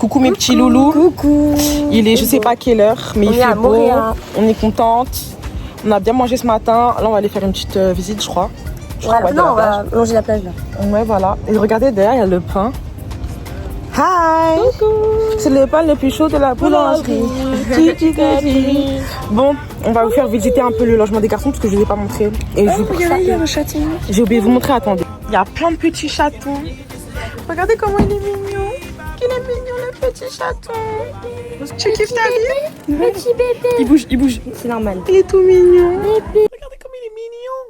Coucou mes petits loulous. Coucou. Il est je sais pas quelle heure, mais il fait beau. On est contente. On a bien mangé ce matin. Là, on va aller faire une petite visite, je crois. Non, on va longer la plage là. Ouais, voilà. Et regardez, derrière, il y a le pain. Hi. C'est le pain le plus chaud de la boulangerie. Bon, on va vous faire visiter un peu le logement des garçons parce que je ne vous ai pas montré. Et Regardez, le chaton. j'ai oublié de vous montrer, attendez. Il y a plein de petits chatons. Regardez comment il est mignon. Il est mignon, le petit chaton. Tu kiffes ta vie? Petit bébé. Il bouge. C'est normal. Il est tout mignon. Regardez comme il est mignon.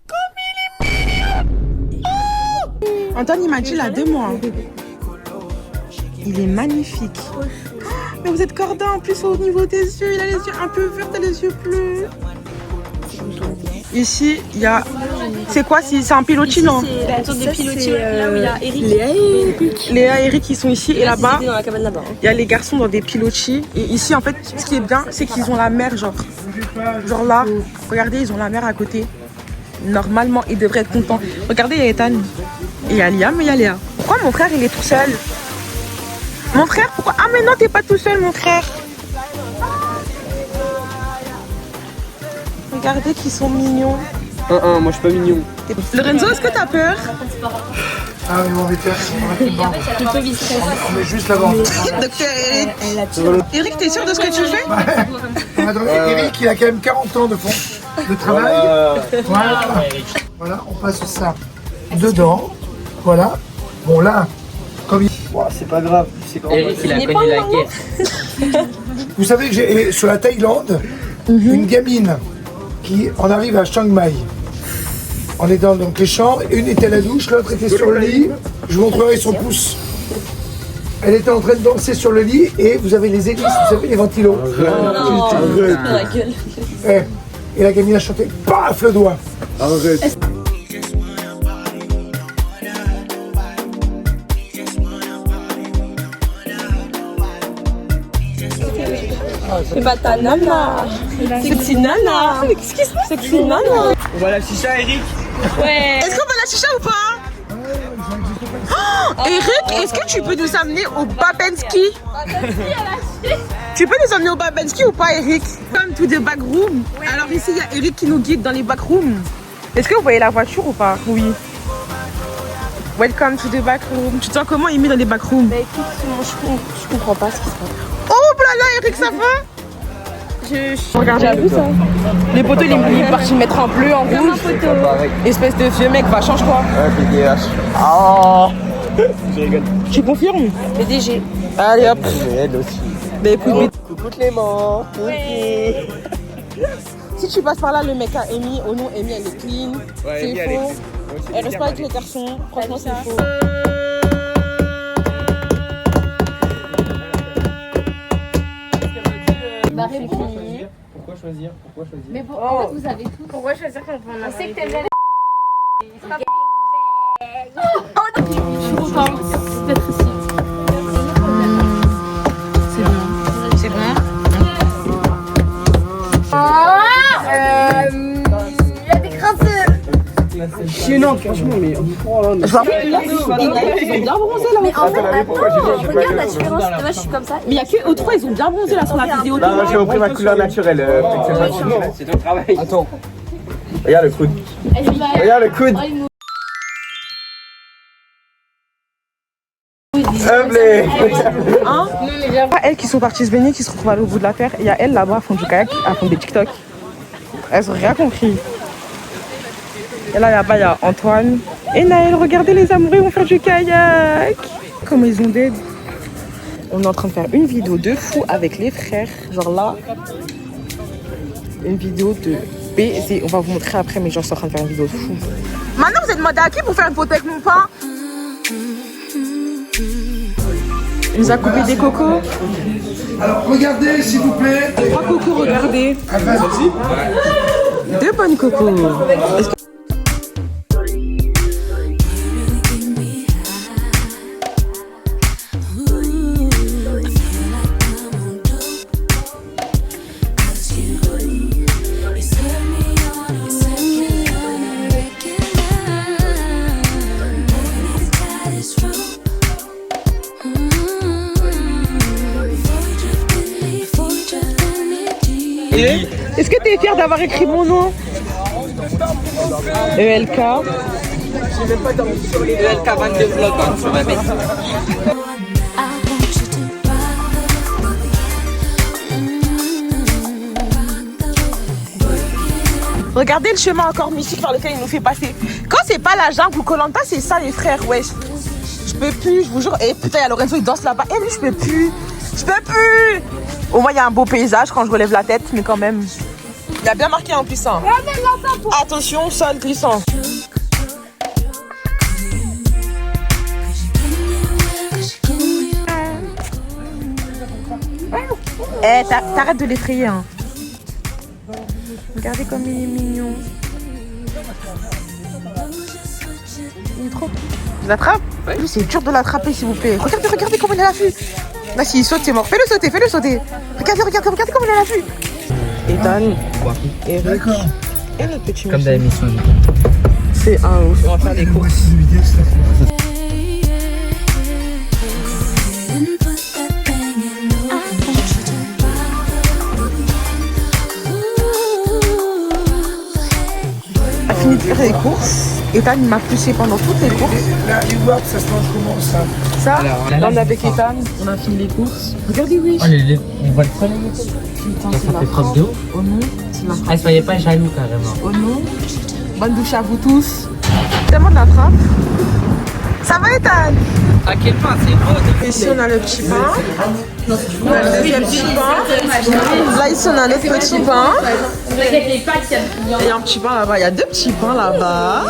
Comme il est mignon. Oh, Antoine, il m'a dit là 2 mois. Il est magnifique. Mais vous êtes cordon en plus au niveau des yeux. Il a les yeux un peu verts, il a les yeux bleus. Ici, il y a... C'est quoi? C'est un pilotis, non? C'est une sorte de pilotis là où il y a Eric. Léa et Eric, ils sont ici. Et là-bas, dans la cabane là-bas. il y a les garçons dans des pilotis. Et ici, en fait, ce qui est bien, c'est qu'ils ont la mer, genre là. Regardez, ils ont la mer à côté. Normalement, ils devraient être contents. Regardez, il y a Ethan. Et il y a Liam et il y a Léa. Pourquoi mon frère, il est tout seul? Mon frère, pourquoi? Ah mais non, t'es pas tout seul, mon frère. Regardez qu'ils sont mignons. Moi je suis pas mignon. Lorenzo, est-ce que t'as peur? Ah mais mon vétérinaire, on est juste là-bas. Docteur Eric. Eric, t'es sûr de ce que tu fais? Attendez, Eric, il a quand même 40 ans de travail. Voilà, on passe ça dedans. Voilà. Bon là, comme il... C'est pas grave, c'est grand. Eric il a connu la guerre. Vous savez que j'ai sur la Thaïlande une gamine qui en arrive à Chiang Mai. On est dans donc, les chambres, une était à la douche, l'autre était sur le lit. Je vous montrerai son pouce. Elle était en train de danser sur le lit et vous avez les hélices, vous savez les ventilos. Et la gamine a chanté, paf le doigt. Arrête. C'est pas ta nana. Sexy nana. Qu'est-ce qui se passe? Sexy nana. On va la chicha, Eric. Ouais. Est-ce qu'on va la chicha ou pas? Oh, Eric, est-ce que tu peux nous amener au Babensky? Tu peux nous amener au Babensky ou pas, Eric? Come to the back room. Alors ici, il y a Eric qui nous guide dans les back rooms. Est-ce que vous voyez la voiture ou pas? Oui. Welcome to the back room. Tu te sens comment, Amy, dans les back rooms? Bah écoute, moi je comprends pas ce qui se passe. Oh là là, Eric, ça va? Regarde, j'ai vu ça. Les poteaux, il est parti mettre en bleu, en rouge. Espèce de vieux mec, va change quoi? Ouais, PDH. Oh. Je rigole. Tu confirmes? PDG. Allez hop. Elle aussi. Bah écoute, Coucou Clément. Ouais. si tu passes par là, le mec a Amy. Oh non, Amy, elle est clean. Ouais, C'est Amy, elle est faux. clean. Elle reste pas avec les garçons. Franchement, c'est faux. Pourquoi choisir? Mais en fait, vous avez tout. Pourquoi choisir quand on sait que t'aimes bien les... Je suis contente d'être ici. C'est bon? Il y a des craintes. Gênant, franchement, mais. Je vois pas. Ils ont bien bronzé là. Mais en fait, regarde la différence. Moi, je suis comme ça. Mais il y a que eux trois, ils ont bien bronzé là sur la vidéo. Non, moi j'ai repris ma couleur naturelle. C'est ton travail. Attends. Regarde le coude. Regarde le coude. Humblé. Hein? Elles qui sont parties se baigner, qui se retrouvent à l'autre bout de la terre. Il y a elles là-bas, elles font du kayak, elles font des TikTok. Elles ont rien compris. Et là, là-bas, il y a Antoine et Naël. Regardez, les amoureux vont faire du kayak. Comment ils ont d'aide. On est en train de faire une vidéo de fou avec les frères. Genre là, une vidéo de baiser. On va vous montrer après, mais genre, je suis en train de faire une vidéo de fou. Maintenant, vous êtes demandé à qui pour faire une photo avec mon pain? Il nous a coupé des cocos. Alors regardez s'il vous plaît. 3 cocos, regardez. Ah, vas-y. 2 bonnes cocos. Est-ce que... Est-ce que tu es fière d'avoir écrit mon nom? ELK. ELK 22 vlogs sur ma bête. Regardez le chemin encore mystique par lequel il nous fait passer. Quand c'est pas la jungle ou Koh-Lanta, c'est ça les frères, wesh. Je peux plus, je vous jure. Et putain, il y a Lorenzo, il danse là-bas. Et lui, je peux plus. Je peux plus. Au moins, il y a un beau paysage quand je relève la tête, mais quand même. Il a bien marqué en plus. Hein. Attention, sol glissant. Eh, t'arrêtes de l'effrayer. Hein. Regardez comme il est mignon. Il est trop. Tu l'attrapes? Oui, c'est dur de l'attraper, s'il vous plaît. Regardez, regardez comment il est à l'affût. Là, s'il saute, c'est mort. Fais-le sauter, fais-le sauter. Regardez, regardez, regardez comment il est à l'affût. Ethan, Eric et notre petit Comme dans l'émission. C'est un ouf. On va faire des courses. On a fini de faire les courses. Ethan il m'a poussé pendant toutes les courses. Là, les wap, ça se mange comment ça? Ça, Alors, là on est avec Ethan, on a fini les courses. Regardez, oui. Oh, on voit le soleil. Putain, Ça fait preuve de ouf. Oh non, c'est la Ah, soyez pas jaloux carrément. Oh non. Bonne douche à vous tous. Tellement de la trappe. Ça va, Ethan? À quel point c'est beau. Ici, on a le petit pain. On a le deuxième petit pain. Là, ici, on a notre petit pain. Et un petit pain là-bas. Il y a deux petits pains là-bas.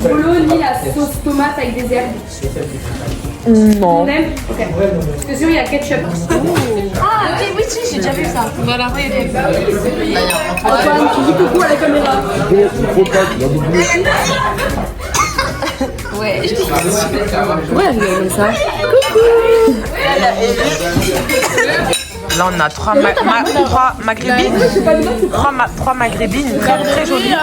Bolo ni la sauce tomate avec des herbes. Non. On aime? Ok. Parce que sinon il y a ketchup. Ah ok, oui, si, j'ai déjà vu ça. Voilà, Antoine, tu dis coucou à la caméra. Ouais, je dis ouais, elle aime ça. Coucou. Là, on a trois maghrébines. Trois maghrébines très, très jolies.